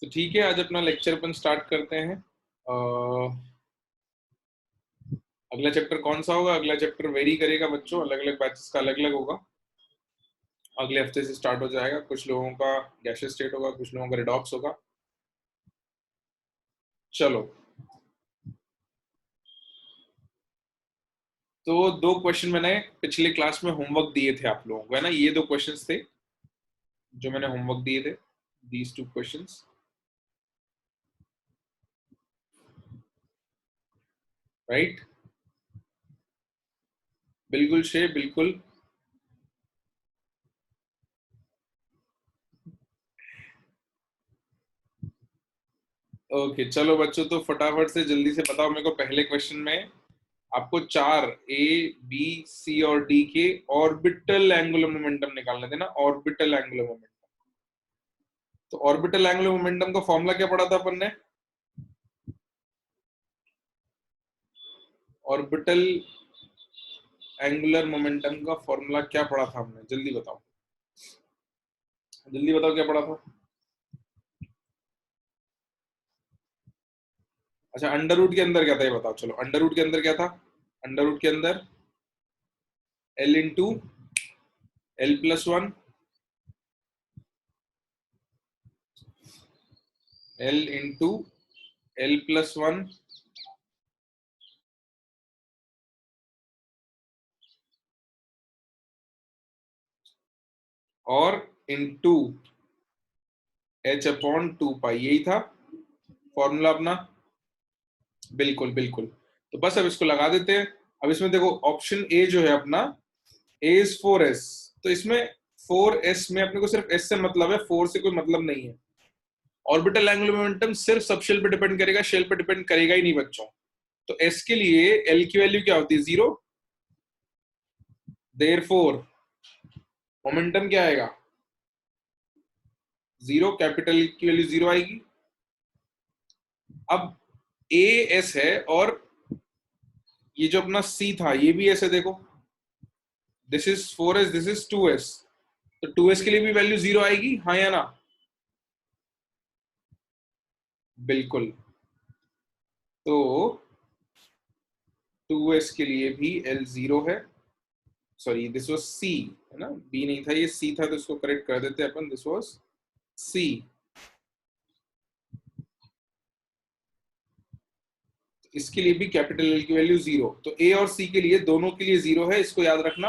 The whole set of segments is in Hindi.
तो ठीक है, आज अपना लेक्चर अपन स्टार्ट करते हैं। अगला चैप्टर कौन सा होगा? अगला चैप्टर वेरी करेगा बच्चों, अलग अलग बैचेस का अलग अलग होगा। अगले हफ्ते से स्टार्ट हो जाएगा। कुछ लोगों का गैसियस स्टेट होगा, कुछ लोगों का रिडॉक्स होगा। चलो, तो 2 क्वेश्चन मैंने पिछले क्लास में होमवर्क दिए थे आप लोगों को, है ना। ये 2 क्वेश्चंस थे जो मैंने होमवर्क दिए थे, दीज 2 क्वेश्चंस, राइट। बिल्कुल शे, बिल्कुल। ओके चलो बच्चों, तो फटाफट से जल्दी से बताओ मेरे को। पहले क्वेश्चन में आपको 4 ए बी सी और डी के ऑर्बिटल एंगुलर मोमेंटम निकालने थे ना, ऑर्बिटल एंगुलर मोमेंटम। तो ऑर्बिटल एंगुलर मोमेंटम का फॉर्मूला क्या पढ़ा था अपन ने? ऑर्बिटल एंगुलर मोमेंटम का फॉर्मूला क्या पढ़ा था हमने? जल्दी बताओ, जल्दी बताओ क्या पढ़ा था। अच्छा, अंडर रूट के अंदर क्या था ये बताओ। चलो, अंडर रूट के अंदर क्या था? अंडर रूट के अंदर L into L plus one, L into L plus one और इंटू एच अपॉन 2 पाई। यही था फॉर्मूला अपना। बिल्कुल बिल्कुल। तो बस अब इसको लगा देते हैं। अब इसमें देखो, ऑप्शन ए जो है अपना, ए इज 4s। तो इसमें 4s में अपने को सिर्फ s से मतलब है, 4 से कोई मतलब नहीं है। ऑर्बिटल एंगुलर मोमेंटम सिर्फ सबशेल पे डिपेंड करेगा, शेल पे डिपेंड करेगा ही नहीं बच्चों। तो s के लिए l की वैल्यू क्या होती है? 0। देयरफॉर मोमेंटम क्या आएगा? 0। कैपिटल की वैल्यू 0 आएगी। अब a s है और ये जो अपना c था ये भी s है। देखो, this is 4s, this is 2s। तो 2s के लिए भी वैल्यू 0 आएगी, हाँ या ना? बिल्कुल। तो 2s के लिए भी l 0 है। सॉरी, दिस वाज c, है ना, b नहीं था, ये c था, तो इसको करेक्ट कर देते हैं अपन। This was c। इसके लिए भी कैपिटल L की वैल्यू 0। तो a और c के लिए, दोनों के लिए 0 है, इसको याद रखना।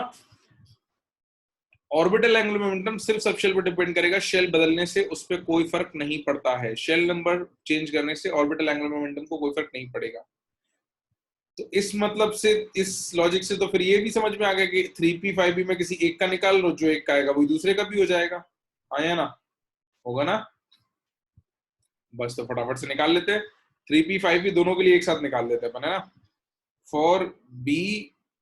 ऑर्बिटल एंगुलर मोमेंटम सिर्फ सबशेल पर डिपेंड करेगा, शेल बदलने से उस पर कोई फर्क नहीं पड़ता है। शेल नंबर चेंज करने से ऑर्बिटल एंगुलर मोमेंटम को कोई फर्क नहीं पड़ेगा। तो इस मतलब से, इस लॉजिक से तो फिर ये भी समझ में आ गया कि 3p 5p में किसी एक का निकाल लो, जो एक का आएगा वही दूसरे का भी हो जाएगा। आया ना? होगा ना? बस तो फटाफट से निकाल लेते हैं। 3p 5p दोनों के लिए एक साथ निकाल लेते हैं अपन, है ना। For b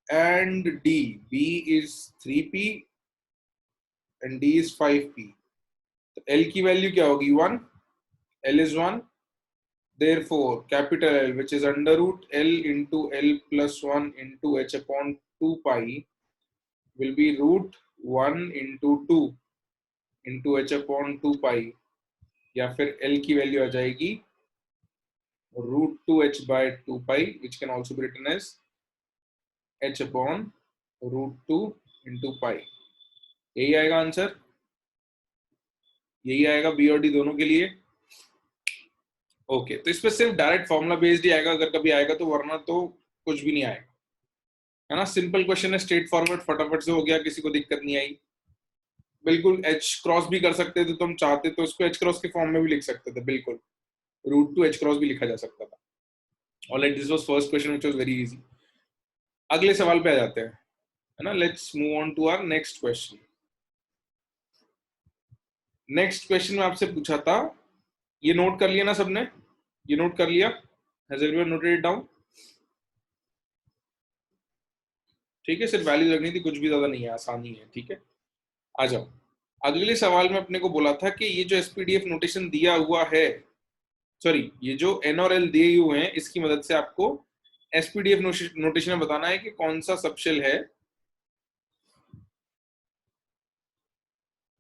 and d, b is 3p and d is 5p। तो l की वैल्यू क्या होगी? 1। l is 1। therefore capital L, which is under root L into L plus 1 into h upon 2 pi, will be root 1 into 2 into h upon 2 pi, या फिर L की वैल्यू आ जाएगी root 2h by 2 pi, which can also be written as h upon root 2 into pi। यही आएगा आंसर, यही आएगा बी और डी दोनों के लिए। ओके, तो इसमें सिर्फ डायरेक्ट फॉर्मुला बेस्ड ही आएगा अगर कभी आएगा तो, वरना तो कुछ भी नहीं आएगा, है ना। सिंपल क्वेश्चन है, स्ट्रेट फॉरवर्ड, फटाफट से हो गया, किसी को दिक्कत नहीं आई। बिल्कुल एच क्रॉस भी कर सकते थे, तुम चाहते तो इसको एच क्रॉस के फॉर्म में भी लिख सकते थे, बिल्कुल। रूट टू एच क्रॉस भी लिखा जा सकता था। Alright, this was first question which was very easy. अगले सवाल पे आ जाते हैं, है ना। Let's move on to our next question. Next question में आपसे पूछा था, ये नोट कर लिया ना सबने? ये नोट कर लिया? Has everyone noted it down? ठीक है, सिर्फ वैल्यू रखनी थी, कुछ भी ज्यादा नहीं है, आसानी है, ठीक है। आ जाओ। अगले सवाल में अपने को बोला था कि ये जो एसपीडीएफ नोटेशन दिया हुआ है, सॉरी, ये जो एन और एल दिए हुए हैं, इसकी मदद से आपको एसपीडीएफ नोटेशन में बताना है कि कौन सा सबशेल है।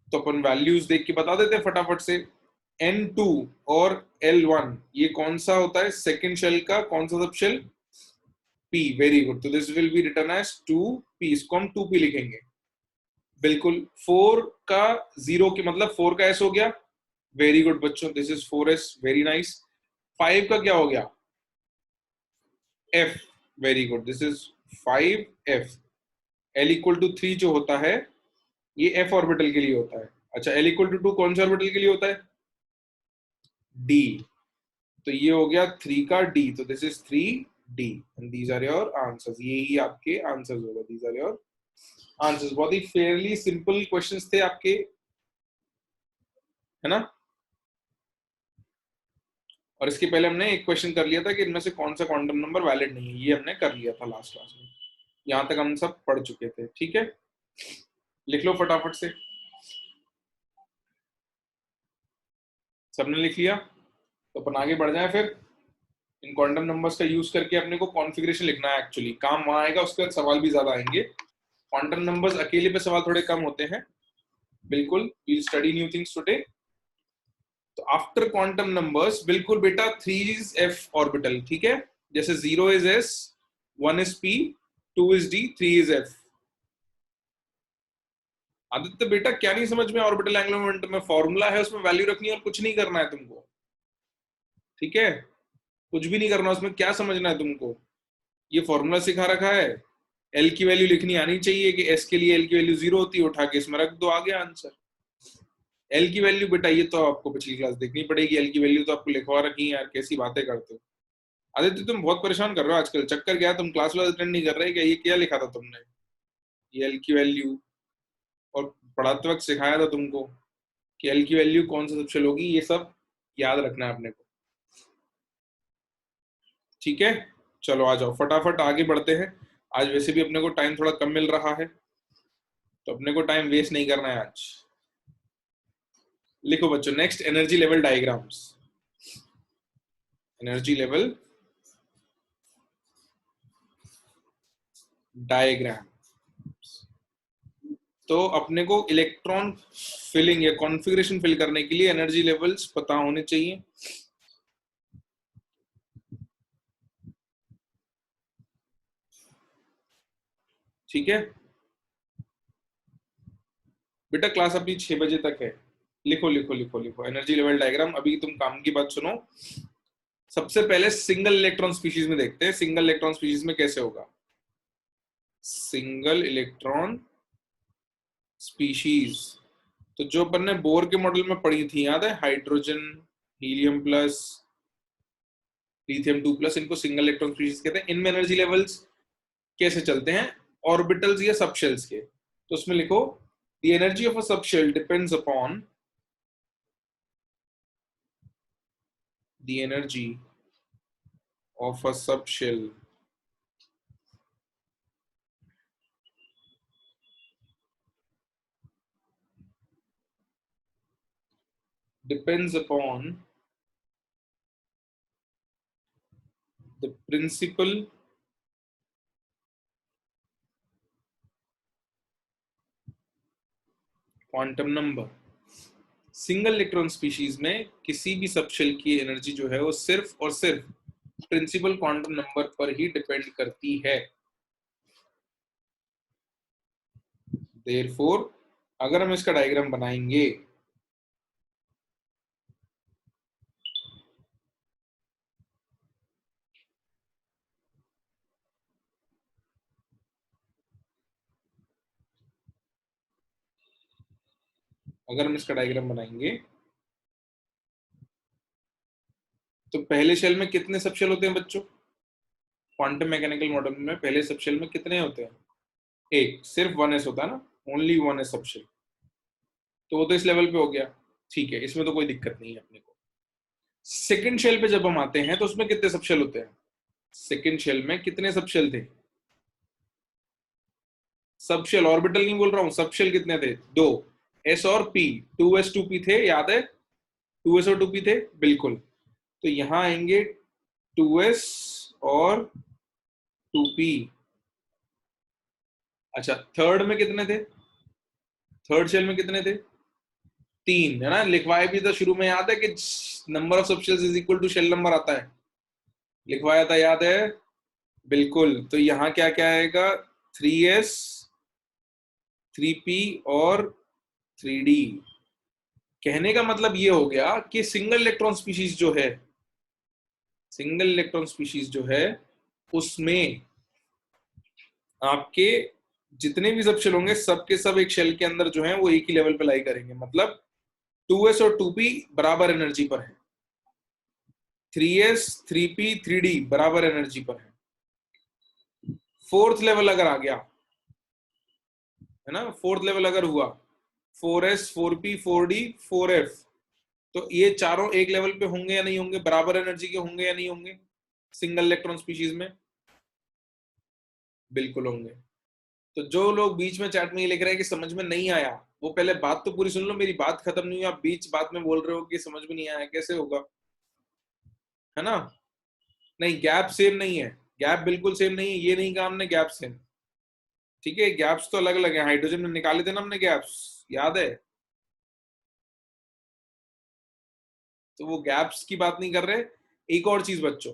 तो अपन वैल्यूज देख के बता देते हैं फटाफट से। N2 और L1 ये कौन सा होता है? सेकेंड शेल का कौन सा सब शेल? P। Very good. तो this will be written as 2p, इसको हम 2p लिखेंगे। बिल्कुल। 4 का 0 के मतलब 4 का s हो गया। वेरी गुड बच्चों, this is 4s, very nice. 5 का क्या हो गया? f। Very good, this is 5f। l equal to 3 जो होता है ये f ऑर्बिटल के लिए होता है। अच्छा, l इक्वल टू 2 कौन से ऑर्बिटल के लिए होता है? d। तो ये हो गया 3 का d, तो this is 3d and these are your answers. ये ही आपके आंसर्स होगा, दीज आर योर आंसर्स। बहुत ही फेयरली सिंपल क्वेश्चंस थे आपके, है ना? और इसके पहले हमने एक क्वेश्चन कर लिया था कि इनमें से कौन सा क्वांटम नंबर वैलिड नहीं है, ये हमने कर लिया था लास्ट क्लास में। यहां तक हम सब पढ़ चुके थे, ठीक है? लिख लो फटाफट से। सबने लिख लिया? तो अपन आगे बढ़ जाए फिर। इन क्वांटम नंबर्स का यूज करके अपने को कॉन्फ़िगरेशन लिखना है। एक्चुअली काम वहां आएगा, उसके बाद सवाल भी ज्यादा आएंगे। क्वांटम नंबर्स अकेले पे सवाल थोड़े कम होते हैं। बिल्कुल, we study new things today. तो आफ्टर क्वांटम नंबर्स बिल्कुल बेटा 3 इज एफ ऑर्बिटल, ठीक है? जैसे 0 is S, 1 is P, 2 is D, 3 is F. Aditya बेटा क्या नहीं समझ में? ऑर्बिटल एंगुलर मोमेंटम में फॉर्मूला है, उसमें वैल्यू रखनी है और कुछ नहीं करना है तुमको, ठीक है? कुछ भी नहीं करना उसमें, क्या समझना है तुमको? ये फॉर्मूला सिखा रखा है। एल की वैल्यू लिखनी आनी चाहिए कि एस के लिए एल की वैल्यू 0 होती है, उठा के इसमें रख दो, आ गया आंसर। एल की वैल्यू बेटा ये तो आपको पिछली क्लास देखनी पड़ेगी। एल की वैल्यू तो आपको लिखवा रखी है यार, कैसी बातें करते हो आदित्य? तुम बहुत परेशान कर रहे हो आजकल, चक्कर क्या? तुम क्लास वाला अटेंड नहीं कर रहे क्या? ये क्या लिखा था तुमने? ये एल की वैल्यू, और पढ़ाते वक्त सिखाया था तुमको कि एल की वैल्यू कौन सा सबसे होगी, ये सब याद रखना है अपने को, ठीक है? चलो आ जाओ फटाफट आगे बढ़ते हैं। आज वैसे भी अपने को टाइम थोड़ा कम मिल रहा है, तो अपने को टाइम वेस्ट नहीं करना है आज। लिखो बच्चों, next energy level diagrams. Energy level diagram. तो अपने को इलेक्ट्रॉन फिलिंग या कॉन्फ़िगरेशन फिल करने के लिए एनर्जी लेवल्स पता होने चाहिए, ठीक है? बेटा क्लास अपनी 6 बजे तक है। लिखो लिखो लिखो लिखो एनर्जी लेवल डायग्राम। अभी तुम काम की बात सुनो। सबसे पहले सिंगल इलेक्ट्रॉन स्पीशीज में देखते हैं, सिंगल इलेक्ट्रॉन स्पीशीज में कैसे होगा। सिंगल इलेक्ट्रॉन स्पीशीज, तो जो अपन ने बोर के मॉडल में पढ़ी थी, याद है? Hydrogen, helium plus, lithium 2 plus, इनको सिंगल इलेक्ट्रॉन स्पीशीज कहते हैं। इनमें एनर्जी लेवल्स कैसे चलते हैं? ऑर्बिटल्स या सबशेल्स के। तो उसमें लिखो the energy of a subshell depends upon the energy of a subshell depends upon the principal quantum number. Single electron species में किसी भी सबशेल की एनर्जी जो है वो सिर्फ और सिर्फ प्रिंसिपल क्वांटम नंबर पर ही डिपेंड करती है। देयरफॉर अगर हम इसका डायग्राम बनाएंगे, अगर हम इसका डायग्राम बनाएंगे तो पहले शेल में कितने सबशेल होते हैं बच्चों? क्वांटम मैकेनिकल मॉडल में पहले सबशेल में कितने होते हैं? एक, सिर्फ 1s होता है ना, ओनली 1s सबशेल। तो वो तो इस लेवल पे हो गया, ठीक है, इसमें तो कोई दिक्कत नहीं है अपने को। सेकंड शेल पे जब हम आते हैं तो उसमें कितने सबशेल होते हैं? सेकंड शेल में कितने सबशेल थे? सबशेल, ऑर्बिटल नहीं बोल रहा हूं, सबशेल कितने थे? दो, एस और पी। 2s 2p थे, याद है? 2s और 2p थे, बिल्कुल। तो यहां आएंगे 2s और 2p। अच्छा, थर्ड में कितने थे? थर्ड शेल में कितने थे? 3 है ना, लिखवाया भी था शुरू में, याद है कि number of subshells is equal to shell number आता है, लिखवाया था, याद है? बिल्कुल। तो यहाँ क्या क्या आएगा, 3s 3p और 3d। कहने का मतलब ये हो गया कि सिंगल इलेक्ट्रॉन स्पीशीज जो है, सिंगल इलेक्ट्रॉन स्पीशीज जो है उसमें आपके जितने भी सब शेल होंगे सब के सब एक शेल के अंदर जो है वो एक ही लेवल पे लाई करेंगे, मतलब 2s और 2p बराबर एनर्जी पर है, 3s 3p 3d बराबर एनर्जी पर है। फोर्थ लेवल अगर आ गया है ना, फोर्थ लेवल अगर हुआ 4s 4p 4d 4f, तो ये चारों एक लेवल पे होंगे या नहीं होंगे, बराबर एनर्जी के होंगे या नहीं होंगे सिंगल इलेक्ट्रॉन स्पीशीज में? बिल्कुल होंगे। तो जो लोग बीच में चैट में ये लिख रहे हैं कि समझ में नहीं आया, वो पहले बात तो पूरी सुन लो, मेरी बात खत्म नहीं हुई, आप बीच बात में बोल रहे हो कि समझ में नहीं आया, कैसे होगा, है ना? नहीं, गैप सेम नहीं है, गैप बिल्कुल सेम नहीं है, ये नहीं कहा हमने गैप सेम, ठीक है? गैप्स तो अलग अलग है, हाइड्रोजन में निकाले थे ना हमने गैप्स, याद है? तो वो गैप्स की बात नहीं कर रहे। एक और चीज बच्चों,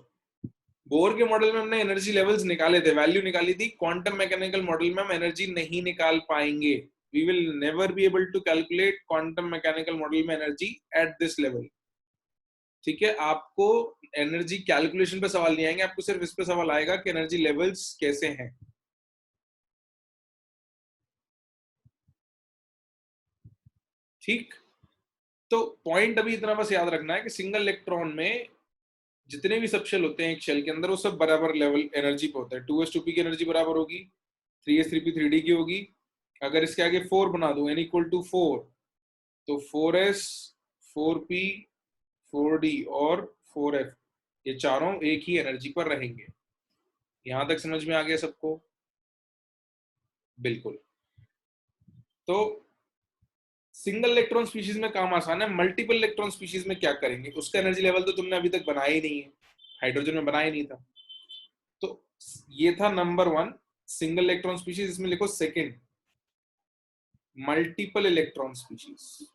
बोर के मॉडल में हमने एनर्जी लेवल्स निकाले थे, वैल्यू निकाली थी, क्वांटम मैकेनिकल मॉडल में हम एनर्जी नहीं निकाल पाएंगे, we will never be able to calculate quantum mechanical model में एनर्जी एट दिस लेवल, ठीक है? आपको एनर्जी कैलकुलेशन पे सवाल नहीं आएंगे, आपको सिर्फ इस पे सवाल आएगा कि एनर्जी लेवल्स कैसे हैं, ठीक? तो पॉइंट अभी इतना बस याद रखना है कि सिंगल इलेक्ट्रॉन में जितने भी सब शेल होते हैं एक शेल के अंदर, वो सब बराबर लेवल एनर्जी पे होता है, 2s 2p की एनर्जी बराबर होगी, 3s 3p 3d की होगी। अगर इसके आगे 4 बना दो n इक्वल टू 4, तो 4s 4p 4d और 4f, ये चारों एक ही एनर्जी पर रहेंगे। यहां तक समझ में आ गया सबको? बिल्कुल। तो सिंगल इलेक्ट्रॉन स्पीशीज में काम आसान है, मल्टीपल इलेक्ट्रॉन स्पीशीज में क्या करेंगे, उसका एनर्जी लेवल तो तुमने अभी तक बनाया ही नहीं है, हाइड्रोजन में बनाया ही नहीं था। तो ये था नंबर 1 सिंगल इलेक्ट्रॉन स्पीशीज, इसमें लिखो second multiple electron species,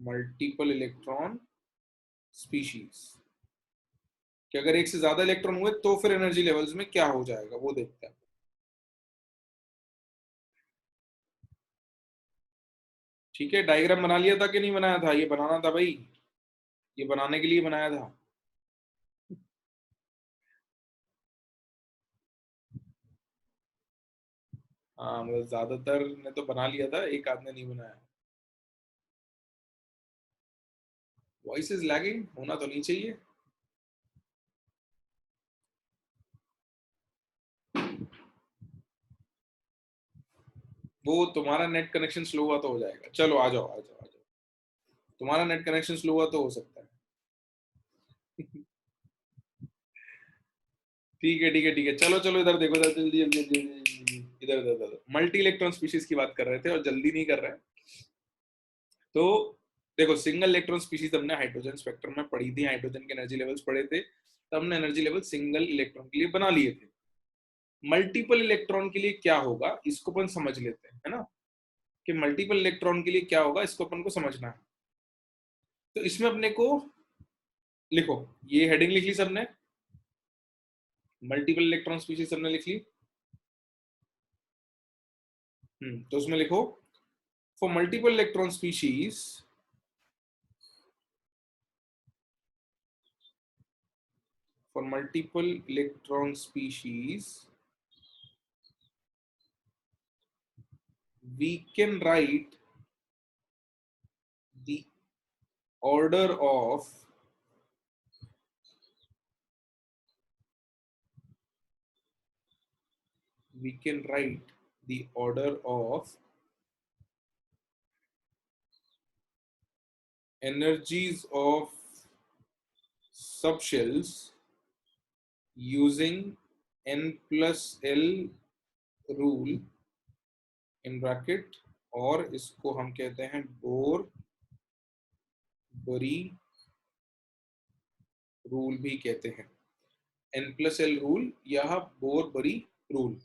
multiple electron species कि अगर एक से ज्यादा इलेक्ट्रॉन हुए तो फिर एनर्जी लेवल्स में क्या हो जाएगा वो देखते हैं। ठीक है, डायग्राम बना लिया था कि नहीं बनाया था? ये बनाना था भाई, ये बनाने के लिए बनाया था। हाँ, मतलब ज्यादातर ने तो बना लिया था, एक आदमी नहीं बनाया। वॉइस इज लैगिंग, होना तो नहीं चाहिए। वो तुम्हारा नेट कनेक्शन स्लो हुआ तो हो जाएगा, चलो आ जाओ आ जाओ आ जाओ, तुम्हारा नेट कनेक्शन स्लो हुआ तो हो सकता है। ठीक है ठीक है ठीक है, चलो चलो इधर देखो, इधर जल्दी जल्दी जल्दी जल्दी, इधर इधर इधर मल्टी इलेक्ट्रॉन स्पीशीज की बात कर रहे थे और जल्दी नहीं कर रहे हैं। तो देखो, सिंगल इलेक्ट्रॉन स्पीशीज हमने हाइड्रोजन स्पेक्ट्रम में पढ़ी थी, हाइड्रोजन के एनर्जी लेवल्स पढ़े थे, तब हमने एनर्जी लेवल सिंगल इलेक्ट्रॉन के लिए बना लिए थे। मल्टीपल इलेक्ट्रॉन के लिए क्या होगा इसको अपन समझ लेते हैं, है ना? कि मल्टीपल इलेक्ट्रॉन के लिए क्या होगा इसको अपन को समझना है। तो इसमें अपने को लिखो, ये हेडिंग लिख ली सबने, मल्टीपल इलेक्ट्रॉन स्पीशीज सबने लिख ली। तो उसमें लिखो, for multiple electron species, for multiple electron species we can write the order of energies of subshells using n plus l rule in bracket, और इसको हम कहते हैं बोर बरी रूल भी कहते हैं, n plus l रूल या बोर बरी रूल।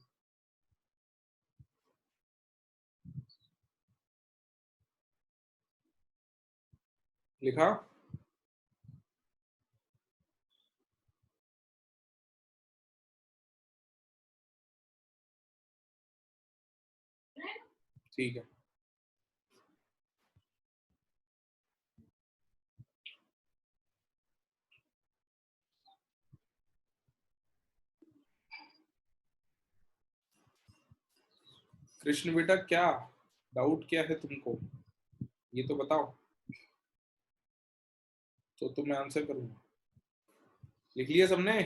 लिखा? ठीक है। कृष्ण बेटा, क्या डाउट क्या है तुमको, ये तो बताओ, तो मैं आंसर करूंगा। लिख लिया सबने?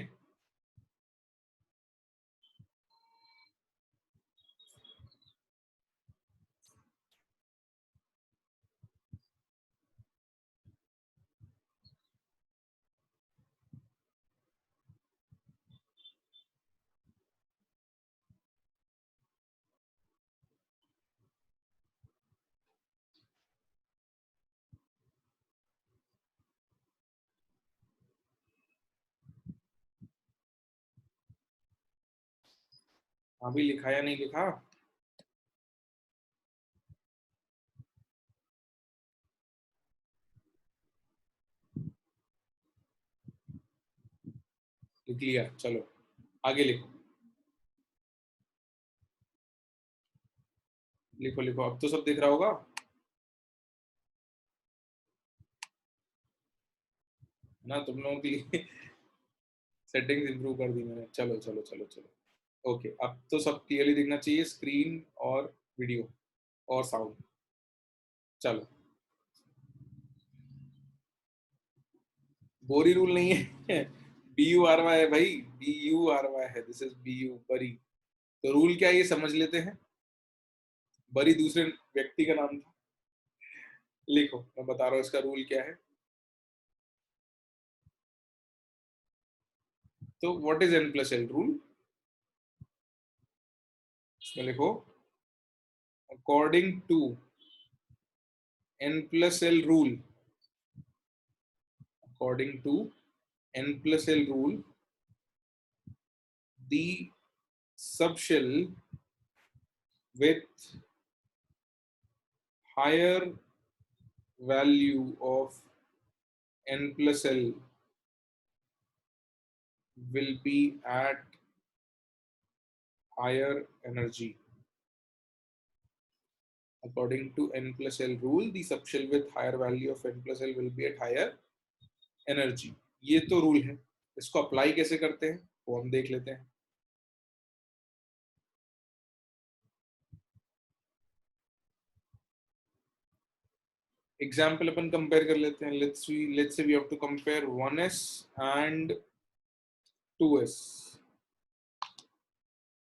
अभी लिखा या नहीं लिखा? लिख लिया, चलो आगे लिखो। लिखो लिखो, अब तो सब दिख रहा होगा ना तुम लोगों की। सेटिंग्स इंप्रूव कर दी मैंने, चलो चलो चलो चलो। ओके, अब तो सब क्लियरली दिखना चाहिए, स्क्रीन और वीडियो और साउंड। चलो, बोरी रूल नहीं है। बी यू आर वाई है भाई, बी यू आर वाई है, दिस इज बी यू, बरी। तो रूल क्या है ये समझ लेते हैं। बरी दूसरे व्यक्ति का नाम था। लिखो, मैं बता रहा हूँ इसका रूल क्या है। तो what is N plus L rule? इसमें लिखो, according to N plus L rule, according to n plus l rule, the subshell with higher value of n plus l will be at higher energy. According to n plus l rule, the subshell with higher value of n plus l will be at higher energy. ये तो रूल है, इसको अप्लाई कैसे करते हैं वो हम देख लेते हैं। एग्जाम्पल अपन कंपेयर कर लेते हैं। Let's say we have to compare 1s and 2s।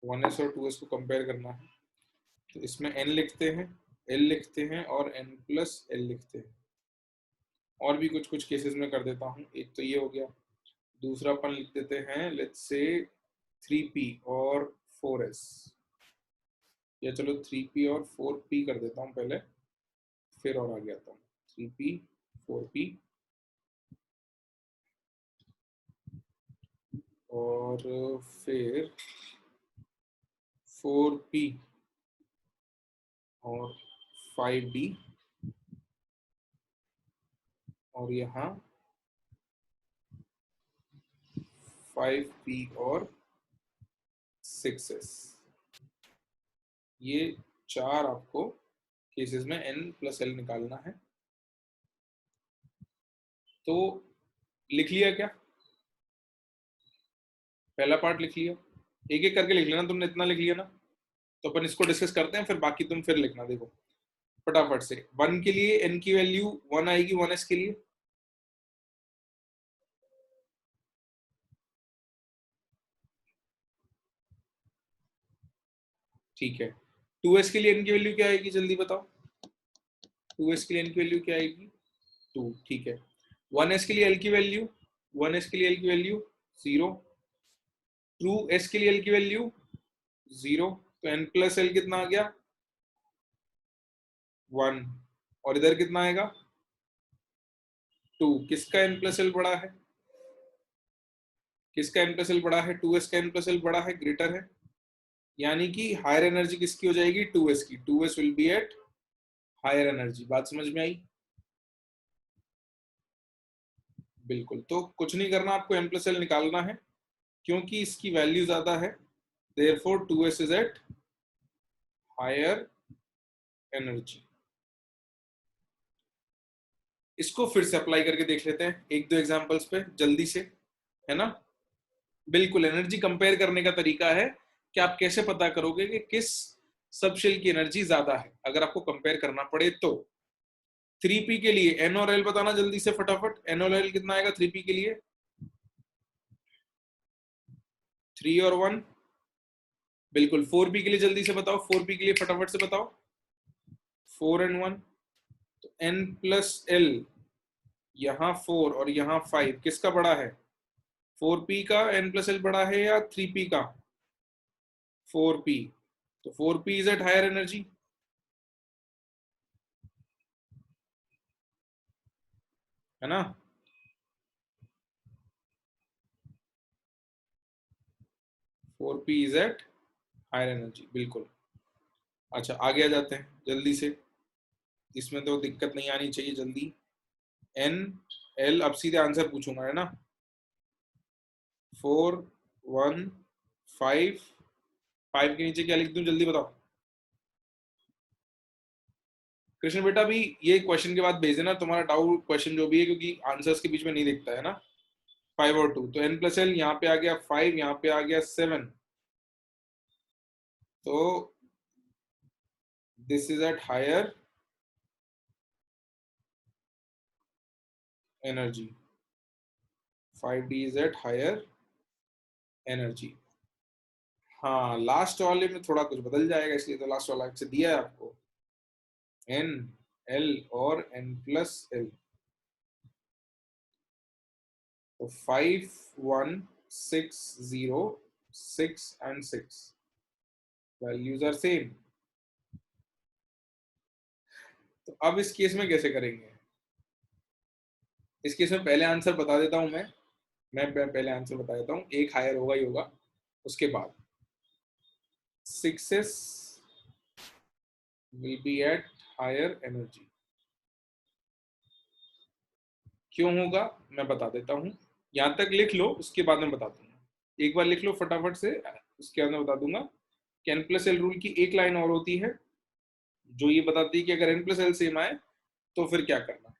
1s और 2s को कंपेयर करना है, तो इसमें n लिखते हैं, l लिखते हैं और n प्लस l लिखते हैं। और भी कुछ कुछ केसेस में कर देता हूँ। एक तो ये हो गया, दूसरा अपन लिख देते हैं लेट्स से 3p और 4s, या चलो 3p और 4p कर देता हूँ पहले, फिर और आगे आता हूँ। 3p 4p और फिर 4p और 5d और यहाँ 5p और 6s। ये चार आपको केसेस में n प्लस l निकालना है। तो लिख लिया क्या? पहला पार्ट लिख लिया, एक एक करके लिख लेना, तुमने इतना लिख लिया ना, तो अपन इसको डिस्कस करते हैं, फिर बाकी तुम फिर लिखना। देखो फटाफट से, 1 के लिए n की वैल्यू 1 आएगी, 1s के लिए। ठीक है, 2s के लिए n की वैल्यू क्या आएगी, जल्दी बताओ। 2s के लिए n की वैल्यू क्या आएगी? 2। ठीक है, 1s के लिए l की वैल्यू, 1s के लिए l की वैल्यू 0। 2s के लिए l की वैल्यू 0, तो n प्लस l कितना आ गया? 1। और इधर कितना आएगा? 2। किसका n प्लस l बड़ा है? किसका n प्लस l बड़ा है? 2s का n प्लस l बड़ा है, ग्रेटर है। यानी कि हायर एनर्जी किसकी हो जाएगी? 2s की। 2s will be at higher energy. बात समझ में आई? बिल्कुल, तो कुछ नहीं करना, आपको n प्लस एल निकालना है क्योंकि इसकी वैल्यू ज्यादा है, therefore 2s is at higher energy. इसको फिर से अप्लाई करके देख लेते हैं एक दो एग्जांपल्स पे जल्दी से, है ना। बिल्कुल, एनर्जी कंपेयर करने का तरीका है कि आप कैसे पता करोगे कि किस सब शेल की एनर्जी ज्यादा है, अगर आपको कंपेयर करना पड़े तो। 3p के लिए n और l बताना जल्दी से फटाफट, n और l कितना आएगा 3p के लिए? 3 और 1, बिल्कुल। 4p के लिए जल्दी से बताओ, 4p के लिए फटाफट से बताओ। 4 and 1, तो n प्लस l, यहाँ 4 और यहाँ 5, किसका बड़ा है? 4p का n प्लस l बड़ा है या 3p का? 4p, तो 4p is at higher energy, है ना। 4p is at higher energy, बिल्कुल। अच्छा, आगे आ जाते हैं जल्दी से, इसमें तो दिक्कत नहीं आनी चाहिए, जल्दी। n l, अब सीधे आंसर पूछूंगा, है ना। 4 1 5, 5 के नीचे क्या लिख दूं जल्दी बताओ। कृष्ण बेटा भी ये क्वेश्चन के बाद भेज देना तुम्हारा डाउट क्वेश्चन जो भी है, क्योंकि आंसर्स के बीच में नहीं दिखता है ना। 5 और 2, तो n प्लस एल यहाँ पे आ गया 5, यहाँ पे आ गया 7, तो this is at higher energy, 5d is at higher energy. हाँ, लास्ट वाले में थोड़ा कुछ बदल जाएगा, इसलिए तो लास्ट वाला से दिया है आपको, n l और n प्लस l। तो 5 1 6 0 6 and 6 वैल्यूज आर सेम। तो अब इस केस में कैसे करेंगे? इस केस में पहले आंसर बता देता हूं मैं पहले आंसर बता देता हूं, एक हायर होगा ही होगा, उसके बाद 6s will be at higher energy। क्यों होगा मैं बता देता हूं, यहां तक लिख लो, उसके बाद मैं बता दूंगा। एक बार लिख लो फटाफट से, उसके बाद मैं बता दूंगा कि n प्लस एल रूल की एक लाइन और होती है जो ये बताती है कि अगर n प्लस एल सेम आए तो फिर क्या करना है।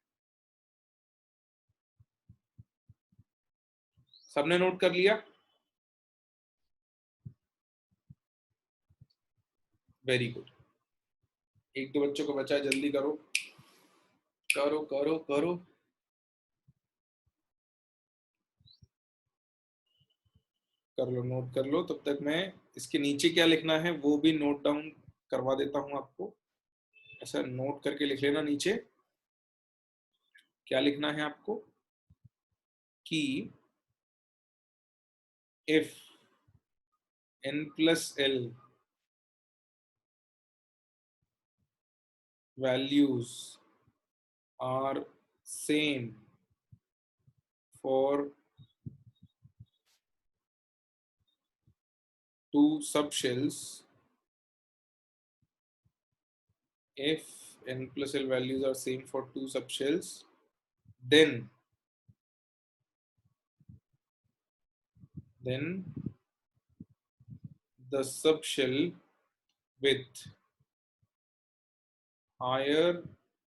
सबने नोट कर लिया? वेरी गुड, एक दो बच्चों को बचा है, जल्दी करो करो करो करो। कर लो, नोट कर लो, तब तक मैं इसके नीचे क्या लिखना है वो भी नोट डाउन करवा देता हूं आपको। ऐसा नोट करके लिख लेना नीचे क्या लिखना है आपको, कि if n plus L values are same for two subshells, if n plus l values are same for two subshells, then the subshell with higher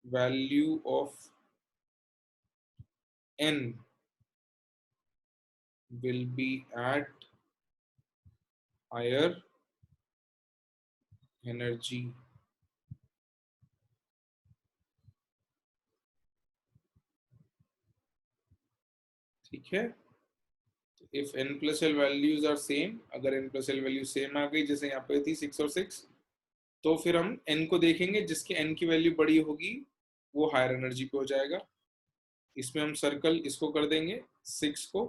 value of n will be at higher energy। ठीक है, if n plus L values are same, अगर n plus L value same आ गई, जैसे यहाँ पे थी 6 और 6, तो फिर हम n को देखेंगे, जिसकी n की वैल्यू बड़ी होगी वो हायर एनर्जी पे हो जाएगा। इसमें हम सर्कल इसको कर देंगे 6 को,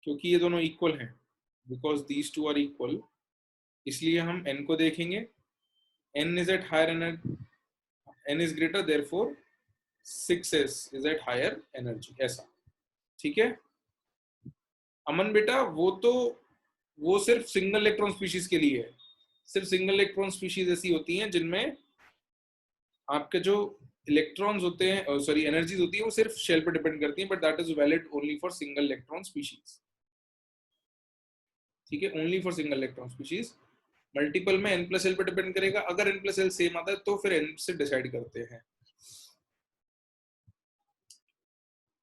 क्योंकि ये दोनों इक्वल हैं, because these two are equal, इसलिए हम n को देखेंगे, n is at higher energy, n is greater, therefore 6s is at higher energy, ऐसा। ठीक है अमन बेटा, वो सिर्फ सिंगल इलेक्ट्रॉन स्पीशीज के लिए है। सिर्फ सिंगल इलेक्ट्रॉन स्पीशीज ऐसी होती हैं जिनमें आपके जो इलेक्ट्रॉन्स होते हैं, सॉरी एनर्जीज होती है, वो सिर्फ शेल पे डिपेंड करती है, but that is valid only for single electron species. ठीक है, only for single electron species. Multiple में n प्लस एल पे डिपेंड करेगा, अगर n प्लस एल सेम आता है तो फिर n से डिसाइड करते हैं।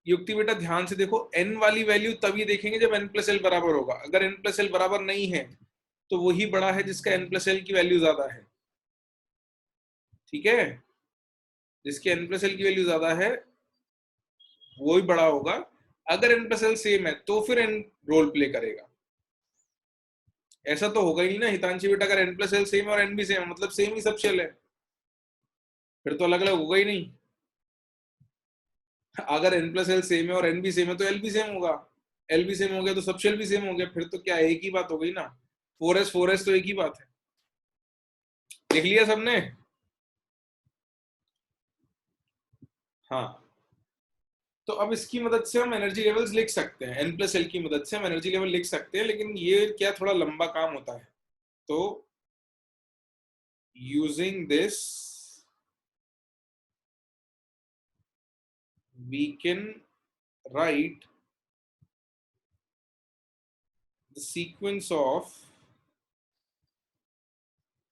युक्ति बेटा ध्यान से देखो, n वाली वैल्यू तभी देखेंगे जब n प्लस एल बराबर होगा। अगर n प्लस एल बराबर नहीं है तो वही बड़ा है जिसका n प्लस एल की वैल्यू ज्यादा है। ठीक है, जिसकी n प्लस एल की वैल्यू ज्यादा है वो ही बड़ा होगा। अगर n प्लस एल सेम है तो फिर n रोल प्ले करेगा। ऐसा तो होगा ही नहीं ना हितांशी बेटा, अगर n प्लस एल सेम है और n भी सेम है मतलब सेम ही सब शेल है, फिर तो अलग अलग होगा ही नहीं। अगर n प्लस एल सेम है और n भी सेम है तो l भी सेम होगा, l भी सेम हो गया तो सब शेल भी सेम हो गया, फिर तो क्या एक ही बात हो गई ना। 4s तो एक ही बात है। देख लिया सबने? हाँ, तो अब इसकी मदद से हम एनर्जी लेवल्स लिख सकते हैं, n प्लस एल की मदद से हम एनर्जी लेवल लिख सकते हैं, लेकिन ये क्या थोड़ा लंबा काम होता है। तो using this we can write the sequence of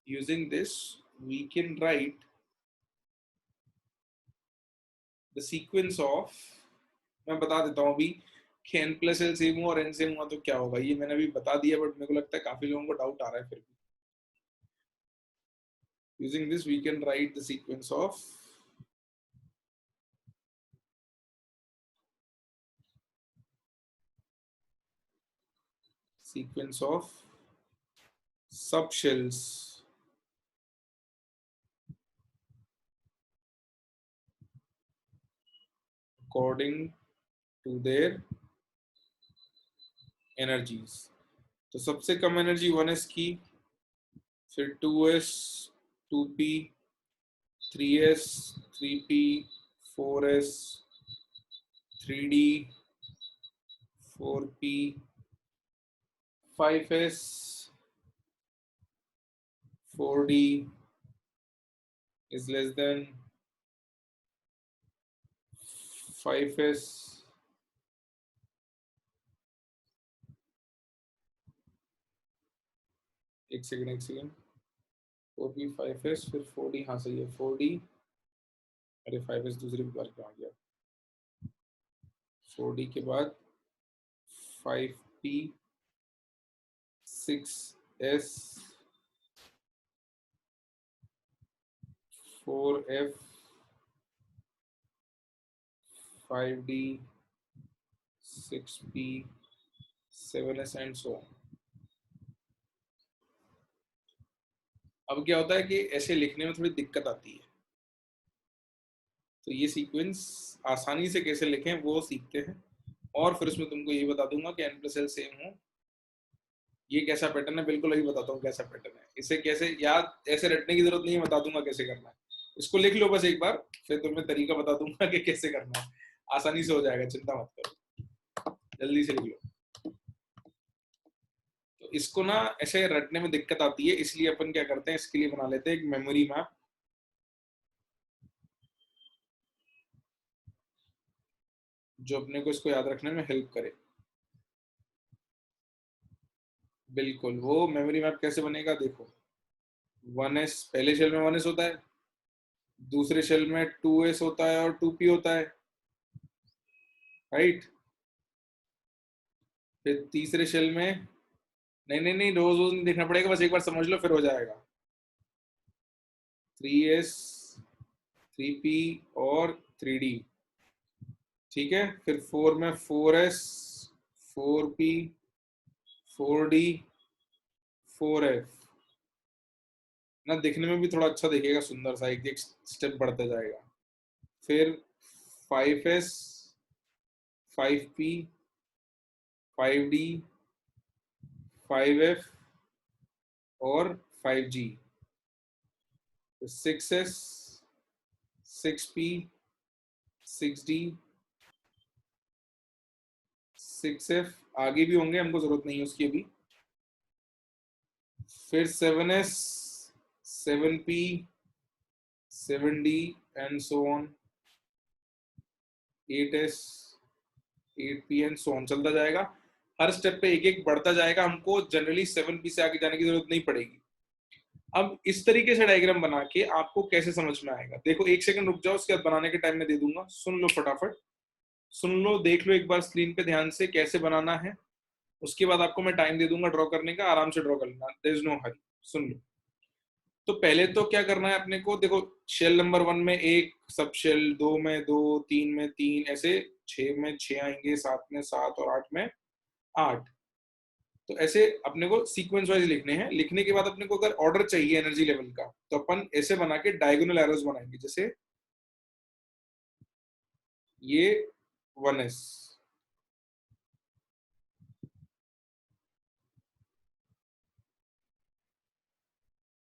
using this we can write the sequence of, मैं बता देता हूँ अभी कि n प्लस एल सेम हुआ और n सेम हुआ तो क्या होगा, ये मैंने अभी बता दिया, बट मेरे को लगता है काफी लोगों को डाउट आ रहा है फिर भी। using this we can write the sequence of subshells according to their energies। तो सबसे कम एनर्जी 1s की, फिर 2s 2p 3s 3p 4s 3d 4p 5s 4d is less than 5s 1 second 4p 5s फिर 4d, हाँ सही है 4d, अरे 5s दूसरी बार क्यों आ गया, 4d के बाद 5p 6s 4f 5d 6p 7s and so on. अब क्या होता है कि ऐसे लिखने में थोड़ी दिक्कत आती है, तो ये सीक्वेंस आसानी से कैसे लिखें वो सीखते हैं, और फिर उसमें तुमको ये बता दूंगा कि n प्लस एल सेम हो ये कैसा पैटर्न है, बिल्कुल अभी बताता हूँ कैसा पैटर्न है, इसे कैसे याद ऐसे रटने की जरूरत नहीं है, बता दूंगा कैसे करना है। इसको लिख लो बस एक बार, फिर तुम्हें तरीका बता दूंगा कि कैसे करना है, आसानी से हो जाएगा, चिंता मत करो, जल्दी से लिख लो। तो इसको ना ऐसे रटने में दिक्कत आती है, इसलिए अपन क्या करते हैं, इसके लिए बना लेते हैं एक मेमोरी मैप, जो अपने को इसको याद रखने में हेल्प करे। बिल्कुल, वो मेमोरी मैप कैसे बनेगा देखो, 1s पहले शेल में 1s होता है, दूसरे शेल में 2s होता है और 2p होता है, राइट। फिर तीसरे शेल में, नहीं नहीं नहीं रोज रोज नहीं देखना पड़ेगा, बस एक बार समझ लो फिर हो जाएगा, 3s 3p और 3d। ठीक है, फिर 4 में 4s 4p 4d 4f, ना दिखने में भी थोड़ा अच्छा दिखेगा, सुंदर सा एक एक स्टेप बढ़ता जाएगा। फिर 5s 5p 5d 5f और 5g, 6s 6p 6d 6f, आगे भी होंगे हमको जरूरत नहीं है उसकी अभी। फिर 7s 7p 7d and so on, 8s, 8p and so on, चलता जाएगा। हर स्टेप पे एक एक बढ़ता जाएगा, हमको जनरली 7p से आगे जाने की जरूरत नहीं पड़ेगी। अब इस तरीके से डायग्राम बना के आपको कैसे समझ में आएगा, देखो 1 सेकंड रुक जाओ, उसके बाद बनाने के टाइम में दे दूंगा, सुन लो फटाफट, सुन लो, देख लो एक बार स्क्रीन पे ध्यान से कैसे बनाना है। उसके बाद आपको मैं टाइम दे दूंगा ड्रॉ करने का, आराम से ड्रॉ कर लेना, देयर इज नो हरी। सुन लो, तो पहले तो क्या करना है अपने को, देखो शेल नंबर 1 में एक सब शेल, 2 में 2, 3 में 3, ऐसे 6 में 6 आएंगे, 7 में 7 और 8 में 8। तो ऐसे अपने को सीक्वेंस वाइज लिखने हैं। लिखने के बाद अपने को अगर ऑर्डर चाहिए एनर्जी लेवल का, तो अपन ऐसे बना के डायगोनल एरोज बनाएंगे, जैसे ये 1s,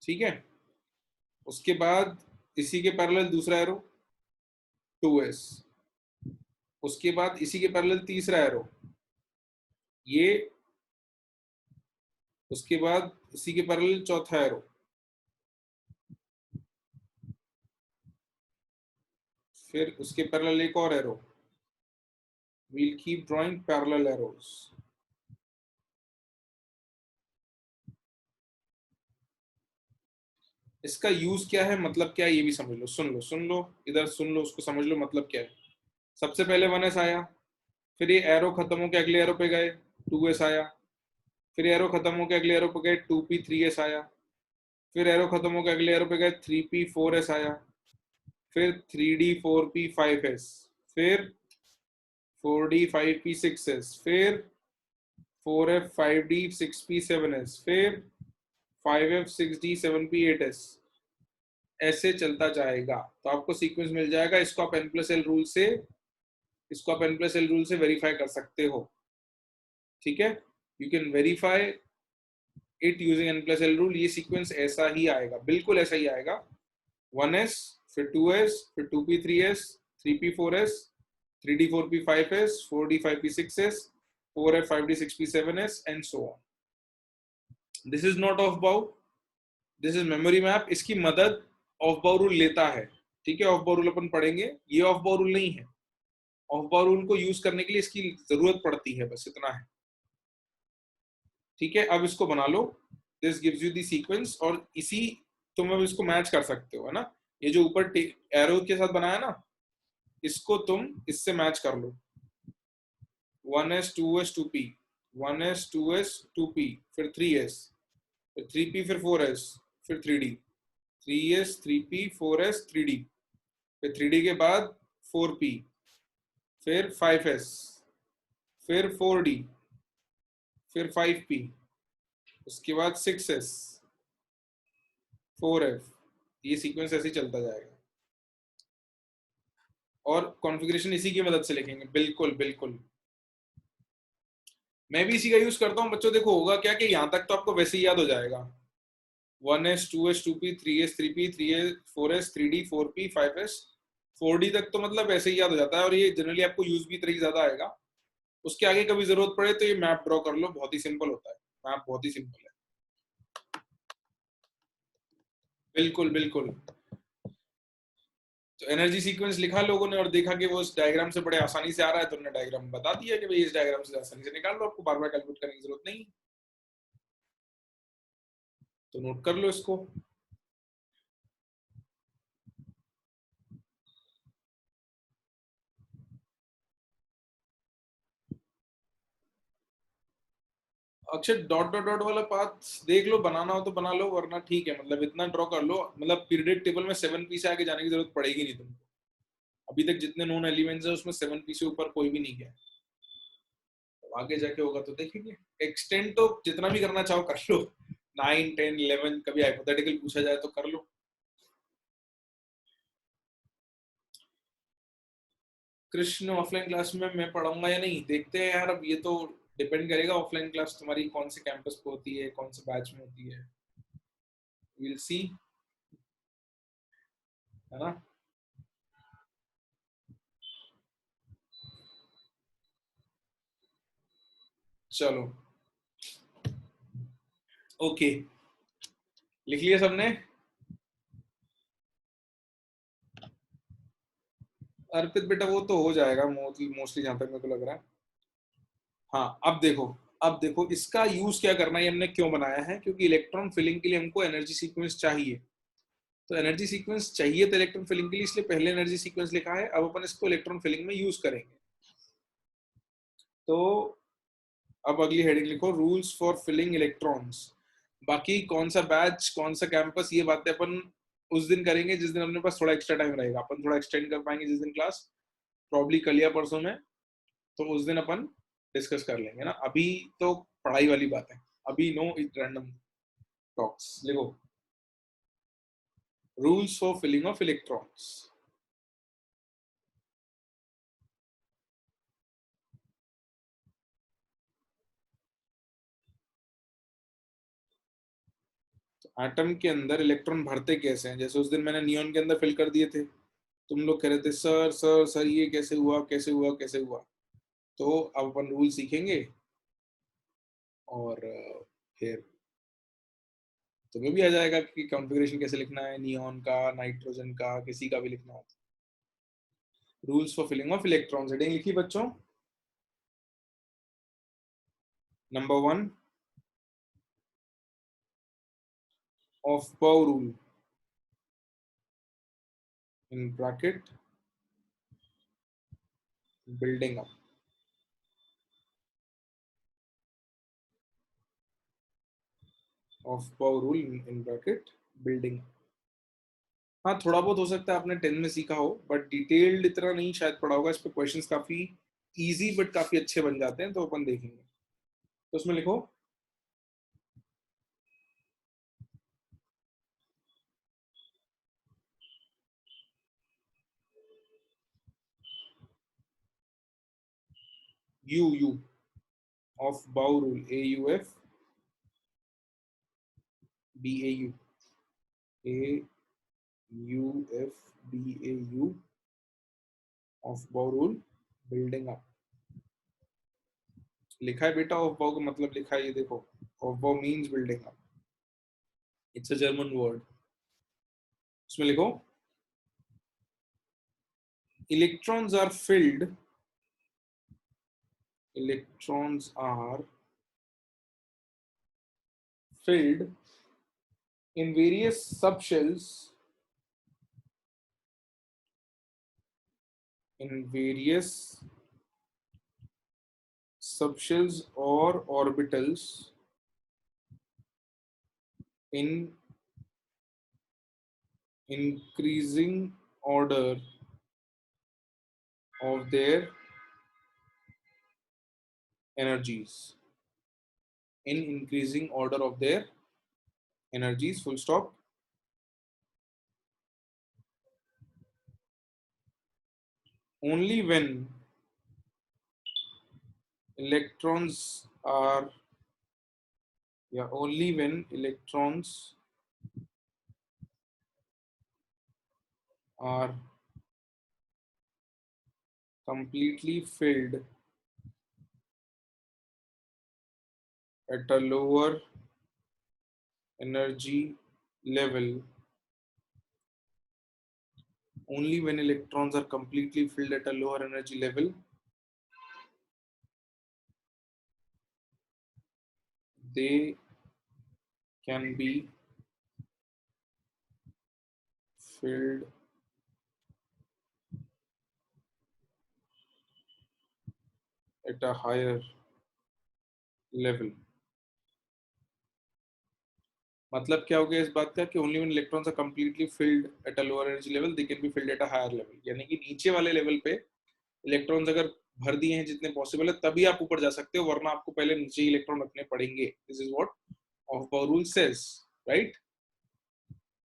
ठीक है। उसके बाद इसी के पैरेलल दूसरा एरो 2s, उसके बाद इसी के पैरेलल तीसरा एरो ये, उसके बाद इसी के पैरेलल चौथा एरो, फिर उसके पैरेलल एक और arrow. We'll keep drawing parallel arrows. इसका यूज क्या है, मतलब क्या है, ये भी समझ लो, सुन लो, सुन लो, इधर सुन लो, उसको समझ लो मतलब क्या है। सबसे पहले 1s आया, फिर ये एरो खत्म होकर अगले एरो पे गए, 2s आया, फिर एरो खत्म होकर अगले एरो पे गए, 2p 3s आया, फिर एरो खत्म होकर अगले एरो पे गए, 3p 4s आया, फिर 3d 4p 5s, फिर 4d 5p 6s, फिर 4f 5d 6p 7s, फिर 5f 6d 7p 8s, ऐसे चलता जाएगा। तो आपको सीक्वेंस मिल जाएगा। इसको आप n+l रूल से, इसको आप n+l रूल से वेरीफाई कर सकते हो, ठीक है। You can verify it using n+l rule. ये सीक्वेंस ऐसा ही आएगा, बिल्कुल ऐसा ही आएगा। 1s, फिर 2s, फिर 2p 3s, 3p 4s, 3d 4p 5s, 4d 5p 6s, 4f 5d 6p 7s and so on. This is not of बाउ, दिस इज मेमोरी मैप। इसकी मदद ऑफ बाउ रूल लेता है, ठीक है। ऑफ बाउ रूल अपन पढ़ेंगे, ये ऑफ बाउ रूल नहीं है। ऑफ बाउ रूल को यूज करने के लिए इसकी जरूरत पड़ती है, बस इतना है, ठीक है। अब इसको बना लो, this gives you the sequence, और इसी तुम अब इसको मैच कर सकते हो, है ना। ये जो ऊपर एरो के साथ बनाया ना, इसको तुम इससे मैच कर लो। 1s 2s 2p, 1s 2s 2p, फिर 3s, फिर 3p, फिर 4s, फिर 3d, 3s 3p 4s 3d, फिर 3d के बाद 4p, फिर 5s, फिर 4d, फिर 5p, उसके बाद 6s, 4f। ये सीक्वेंस ऐसे ही चलता जाएगा, और कॉन्फ़िगरेशन इसी की मदद से लिखेंगे, बिल्कुल बिल्कुल। मैं भी इसी का यूज करता हूँ बच्चों। देखो होगा क्या कि यहाँ तक तो आपको वैसे ही याद हो जाएगा, 1s 2s 2p 3s 3p 3s 4s 3d 4p 5s 4d तक तो मतलब वैसे ही याद हो जाता है, और ये जनरली आपको यूज भी इतना ही ज्यादा आएगा। उसके आगे कभी जरूरत पड़े तो ये मैप ड्रॉ कर लो, बहुत ही सिंपल होता है, मैप बहुत ही सिंपल है। बिल्कुल बिल्कुल। तो एनर्जी सीक्वेंस लिखा लोगों ने, और देखा कि वो इस डायग्राम से बड़े आसानी से आ रहा है, तो उन्होंने डायग्राम बता दिया कि भाई इस डायग्राम से आसानी से निकाल लो, आपको बार बार कैलकुलेट करने की जरूरत नहीं। तो नोट कर लो इसको। अक्षर डॉट डॉट डॉट वाला पाथ देख लो, बनाना हो तो बना लो, वरना ठीक है, मतलब इतना ड्रॉ कर लो, मतलब पीरियडिक टेबल में 7p से आगे जाने की जरूरत पड़ेगी नहीं तुमको। अभी तक जितने नोन एलिमेंट्स है उसमें 7p से ऊपर कोई भी नहीं गया, तो आगे जाके होगा तो देखेंगे। एक्सटेंड तो जितना भी करना चाहो कर लो, 9 10 11, कभी हाइपोथेटिकल पूछा जाए तो कर लो। कृष्ण ऑफलाइन क्लास में मैं पढ़ाऊंगा या नहीं, देखते हैं यार, अब ये तो डिपेंड करेगा ऑफलाइन क्लास तुम्हारी कौन से कैंपस पे होती है, कौन से बैच में होती है, विल सी, है ना। चलो ओके, लिख लिया सबने। अर्पित बेटा वो तो हो जाएगा मोस्टली जहां तक मेरे को लग रहा है। हाँ अब देखो इसका यूज क्या करना है, हमने क्यों बनाया है, क्योंकि इलेक्ट्रॉन फिलिंग के लिए हमको एनर्जी सीक्वेंस चाहिए। तो एनर्जी सीक्वेंस चाहिए तो इलेक्ट्रॉन फिलिंग के लिए, इसलिए पहले एनर्जी सीक्वेंस लिखा है, अब अपन इसको इलेक्ट्रॉन फिलिंग में यूज करेंगे। तो अब अगली हेडिंग लिखो, रूल्स फॉर फिलिंग इलेक्ट्रॉन्स। बाकी कौन सा बैच कौन सा कैंपस, ये बातें अपन उस दिन करेंगे जिस दिन अपने पास थोड़ा एक्स्ट्रा टाइम रहेगा, अपन थोड़ा एक्सटेंड कर पाएंगे जिस दिन क्लास, प्रॉब्ली कल या परसों में, तो उस दिन अपन डिस्कस कर लेंगे ना। अभी तो पढ़ाई वाली बात है, अभी नो रैंडम टॉक्स। लिखो, rules for filling of electrons. Atom के अंदर इलेक्ट्रॉन भरते कैसे हैं, जैसे उस दिन मैंने नियॉन के अंदर फिल कर दिए थे, तुम लोग कह रहे थे सर सर सर ये कैसे हुआ कैसे हुआ कैसे हुआ। तो अब अपन रूल सीखेंगे और फिर तुम्हें भी आ जाएगा कि कॉन्फ़िगरेशन कैसे लिखना है, नियॉन का, नाइट्रोजन का, किसी का भी लिखना हो। Rules for filling of electrons, heading लिखी बच्चों। Number 1, aufbau rule in bracket building up. Aufbau rule in bracket building. हाँ थोड़ा बहुत हो सकता है आपने 10 में सीखा हो, बट डिटेल्ड इतना नहीं शायद पढ़ा होगा। इस पे क्वेश्चंस काफी इजी बट काफी अच्छे बन जाते हैं, तो अपन देखेंगे। तो उसमें लिखो, यू ऑफ बाउ rule, AUF BAU, AUF BAU of बाउ रूल बिल्डिंग अप। लिखा है बेटा, ऑफ बाउ का मतलब लिखा है, ये देखो, aufbau means building up, it's a German word. उसमें लिखो, electrons are filled, electrons are filled in various subshells, in various subshells or orbitals in increasing order of their energies, in increasing order of their energies, full stop. Only when electrons are, yeah, only when electrons are completely filled at a lower energy level, only when electrons are completely filled at a lower energy level, they can be filled at a higher level। मतलब क्या हो गया इस बात का कि only when electrons are completely filled at a lower energy level they can be filled at a higher level, यानी कि नीचे वाले लेवल पे इलेक्ट्रॉन्स अगर भर दिए हैं जितने पॉसिबल है तभी आप ऊपर जा सकते हो, वरना आपको पहले नीचे ही इलेक्ट्रॉन रखने पड़ेंगे। दिस इज व्हाट ऑफ बाउ रूल सेज, राइट,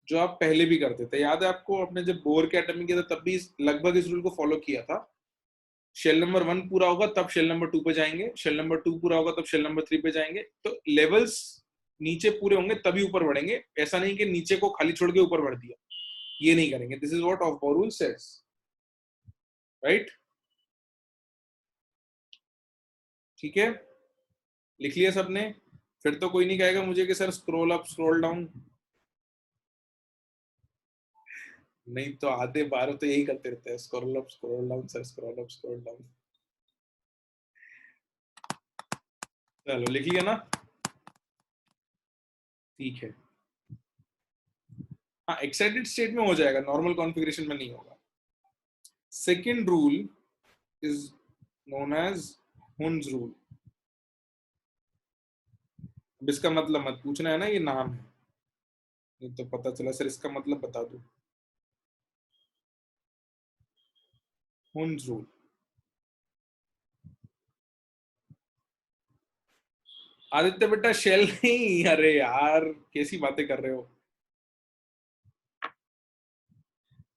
जो आप पहले भी करते थे। याद है आपको, आपने जब बोर के एटम में किया था तब भी लगभग इस रूल को फॉलो किया था। शेल नंबर 1 पूरा होगा तब शेल नंबर 2 पे जाएंगे, शेल नंबर 2 पूरा होगा तब शेल नंबर 3 पे जाएंगे। तो लेवल्स नीचे पूरे होंगे तभी ऊपर बढ़ेंगे, ऐसा नहीं कि नीचे को खाली छोड़ के ऊपर बढ़ दिया, ये नहीं करेंगे। दिस इज व्हाट ऑफ बाउ रूल सेज, राइट। ठीक है, लिख लिया सबने? फिर तो कोई नहीं कहेगा मुझे कि sir scroll up scroll down. नहीं तो आधे 12 तो यही करते रहते हैं, scroll up scroll down sir, scroll up scroll down. चलो लिख लिया ना, ठीक है। हाँ एक्साइटेड स्टेट में हो जाएगा, नॉर्मल कॉन्फ़िगरेशन में नहीं होगा। Second rule is known as Hund's rule. अब इसका मतलब मत पूछना है ना, ये नाम है, नहीं तो पता चला सर इसका मतलब बता दो। हुन्स रूल, आदित्य बेटा शेल नहीं, अरे यार कैसी बातें कर रहे हो।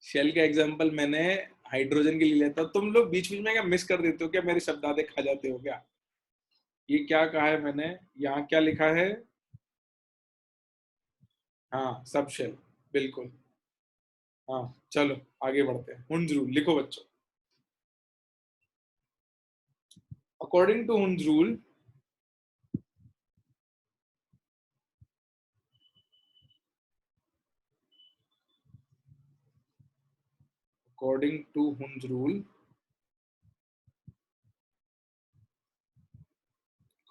शेल का एग्जांपल मैंने हाइड्रोजन के लिए लेता, तुम लोग बीच बीच में क्या मिस कर देते हो क्या, मेरे शब्द आधे खा जाते हो क्या। ये क्या कहा है मैंने, यहाँ क्या लिखा है, हाँ सब शेल, बिल्कुल। हाँ चलो आगे बढ़ते हैं, हुन्स रूल लिखो बच्चों। According to Hund's rule, according to Hund's rule,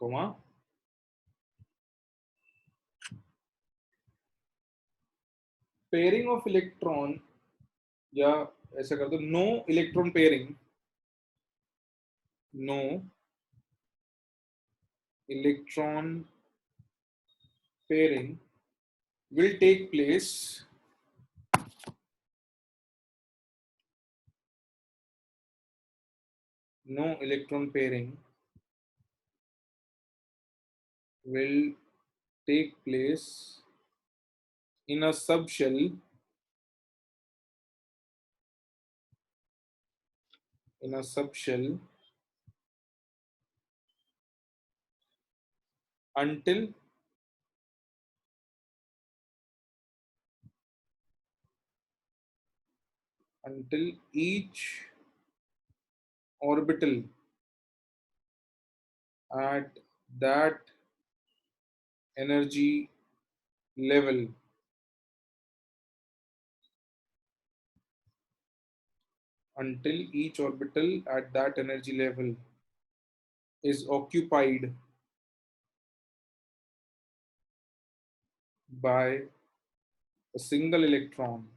comma pairing of electron, या ऐसा कर दो no electron pairing, no electron pairing will take place, no electron pairing will take place in a subshell, in a subshell until each orbital at that energy level until each orbital at that energy level is occupied by a single electron,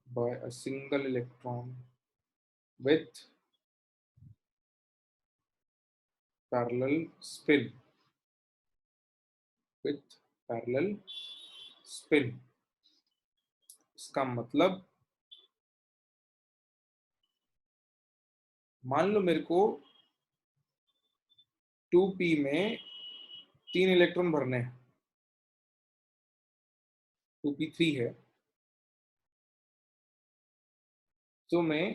by a single electron with parallel spin, with parallel spin। इसका मतलब मान लो मेरे को 2p में 3 इलेक्ट्रॉन भरने हैं, 2p3 है, तो मैं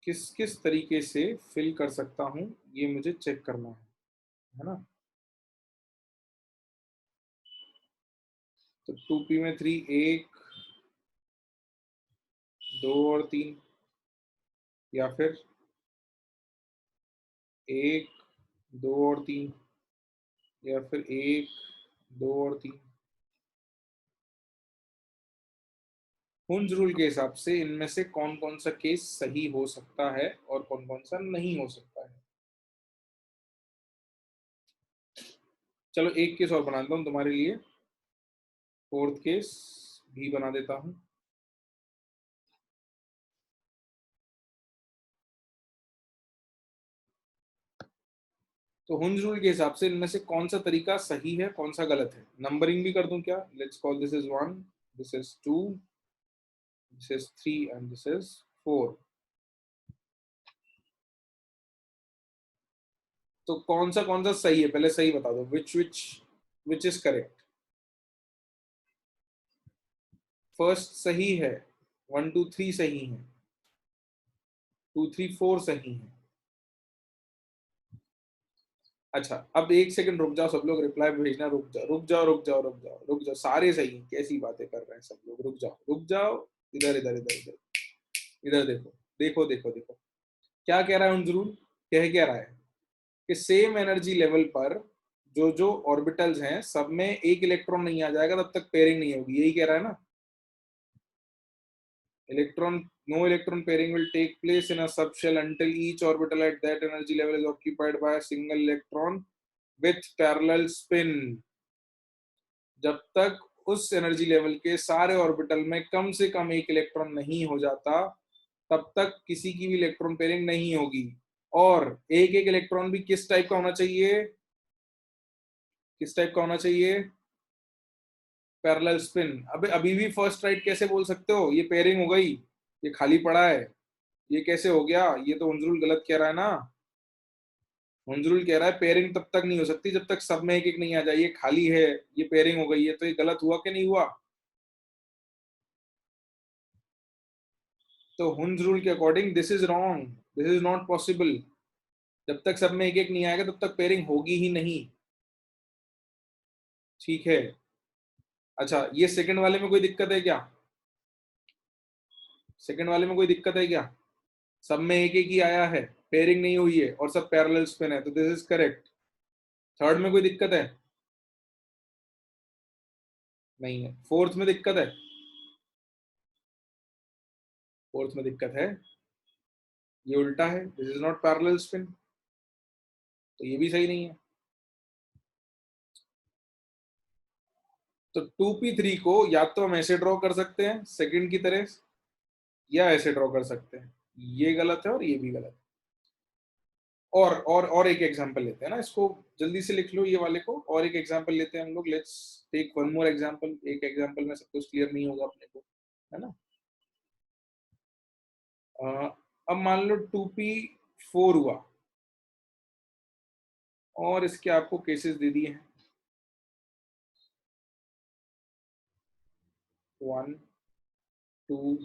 किस किस तरीके से फिल कर सकता हूं ये मुझे चेक करना है ना। तो 2p में 3, 1, 2 और 3, या फिर 1, 2 और 3, या फिर 1, 2 और 3। हुन्स रूल के हिसाब से इनमें से कौन कौन सा केस सही हो सकता है और कौन कौन सा नहीं हो सकता है। चलो एक केस और बनाता हूं तुम्हारे लिए, फोर्थ केस भी बना देता हूं। तो हुन्स रूल के हिसाब से इनमें से कौन सा तरीका सही है कौन सा गलत है, नंबरिंग भी कर दूं क्या, let's call this is 1, this is 2, this is 3 and this is 4। तो कौन सा सही है पहले सही बता दो, विच इज करेक्ट। फर्स्ट सही है, 1 2 3 सही है, 2 3 4 सही है। अच्छा अब एक सेकंड रुक जाओ, सब लोग रिप्लाई भेजना, रुक जाओ रुक जाओ रुक जाओ रुक जाओ रुक जाओ, सारे सही हैं, कैसी बातें कर रहे हैं सब लोग, रुक जाओ रुक जाओ। इधर इधर इधर इधर इधर देखो देखो देखो देखो, क्या कह रहा है उन जरूर, कह क्या रहा है कि सेम एनर्जी लेवल पर जो ऑर्बिटल्स हैं सब में एक इलेक्ट्रॉन नहीं आ जाएगा तब तक पेयरिंग नहीं होगी, यही कह रहा है ना। No electron pairing will take place in a subshell until each orbital at that energy level is occupied by a single electron with parallel spin. जब तक उस एनर्जी लेवल के सारे ऑर्बिटल में कम से कम एक इलेक्ट्रॉन नहीं हो जाता तब तक किसी की भी इलेक्ट्रॉन पेयरिंग नहीं होगी। और एक एक इलेक्ट्रॉन भी किस टाइप का होना चाहिए, किस टाइप का होना चाहिए, पैरेलल स्पिन। अबे अभी भी फर्स्ट राइट कैसे बोल सकते हो, ये पेयरिंग हो गई, ये खाली पड़ा है, ये कैसे हो गया, ये तो हुंजरुल गलत कह रहा है ना। हुंजरुल कह रहा है पेयरिंग तब तक नहीं हो सकती जब तक सब में एक एक नहीं आ जाए, ये खाली है, ये पेयरिंग हो गई है, तो ये गलत हुआ कि नहीं हुआ। तो हुंजरुल के according this is wrong, this is not possible. जब तक सब में एक एक नहीं आएगा तब तक पेयरिंग होगी ही नहीं। ठीक है। अच्छा, ये सेकंड वाले में कोई दिक्कत है क्या, सेकंड वाले में कोई दिक्कत है क्या, सब में एक एक ही आया है, पेयरिंग नहीं हुई है और सब पैरेलल स्पिन है, तो दिस इज करेक्ट। थर्ड में कोई दिक्कत है, नहीं है। फोर्थ में दिक्कत है, फोर्थ में दिक्कत है, ये उल्टा है, this is not parallel spin, तो ये भी सही नहीं है। तो 2p3 को या तो हम ऐसे ड्रॉ कर सकते हैं सेकंड की तरह, या ऐसे ड्रॉ कर सकते हैं, ये गलत है और ये भी गलत है। और एक एग्जांपल लेते हैं ना, इसको जल्दी से लिख लो ये वाले को, और एक एग्जांपल लेते हैं हम लोग। Let's take one more example, एक एग्जांपल में सब कुछ क्लियर नहीं होगा अपने को, है ना। अब मान लो 2p4 हुआ और इसके आपको केसेस दे दिए हैं 1 2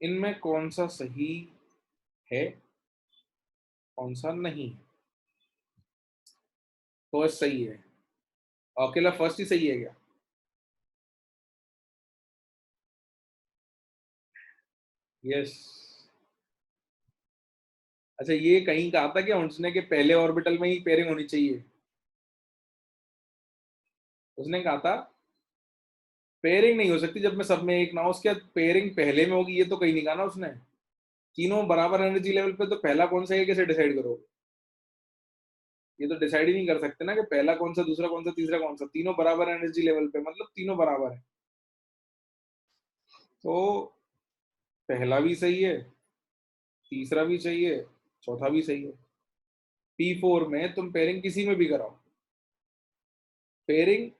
इनमें कौन सा सही है, कौन सा नहीं। फर्स्ट सही है, अकेला फर्स्ट ही सही है क्या। यस। अच्छा, ये कहीं कहा था क्या उसने कि पहले ऑर्बिटल में ही पेयरिंग होनी चाहिए, उसने कहा था पेयरिंग नहीं हो सकती जब मैं सब में एक ना हो, उसके बाद पेयरिंग पहले में होगी, ये तो कहीं नहीं कहा ना उसने। तीनों बराबर एनर्जी लेवल पे तो पहला कौन सा है कैसे डिसाइड करोगे, ये तो डिसाइड ही नहीं कर सकते ना कि पहला कौन सा, दूसरा कौन सा, तीसरा कौन सा। तीनों बराबर एनर्जी लेवल पे मतलब तीनों बराबर है, तो पहला भी सही है, तीसरा भी सही है, चौथा भी सही है। P4 में तुम पेयरिंग किसी में भी कराओ, पेयरिंग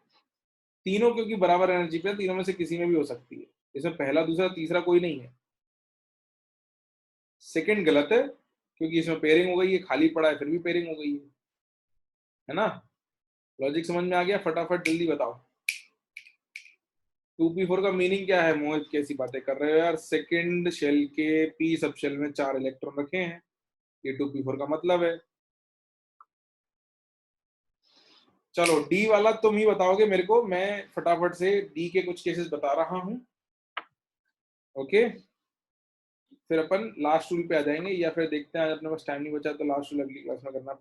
तीनों क्योंकि बराबर एनर्जी पे, तीनों में से किसी में भी हो सकती है, इसमें पहला दूसरा तीसरा कोई नहीं है। सेकंड गलत है क्योंकि इसमें पेयरिंग हो गई है, खाली पड़ा है फिर भी पेयरिंग हो गई है ना। लॉजिक समझ में आ गया, फटाफट जल्दी बताओ। 2p4 का मीनिंग क्या है, मोहित कैसी बातें कर रहे हो यार। सेकंड शेल के पी सब शेल में 4 इलेक्ट्रॉन रखे हैं, ये 2p4 का मतलब है। चलो डी वाला तुम ही बताओगे मेरे को, मैं फटाफट से डी के कुछ केसेस बता रहा हूं। ओके, फिर अपन लास्ट रूल पे आ जाएंगे, या फिर देखते हैं आज अपने पास टाइम नहीं बचा तो लास्ट रूल अगली क्लास में करना पड़ेगा।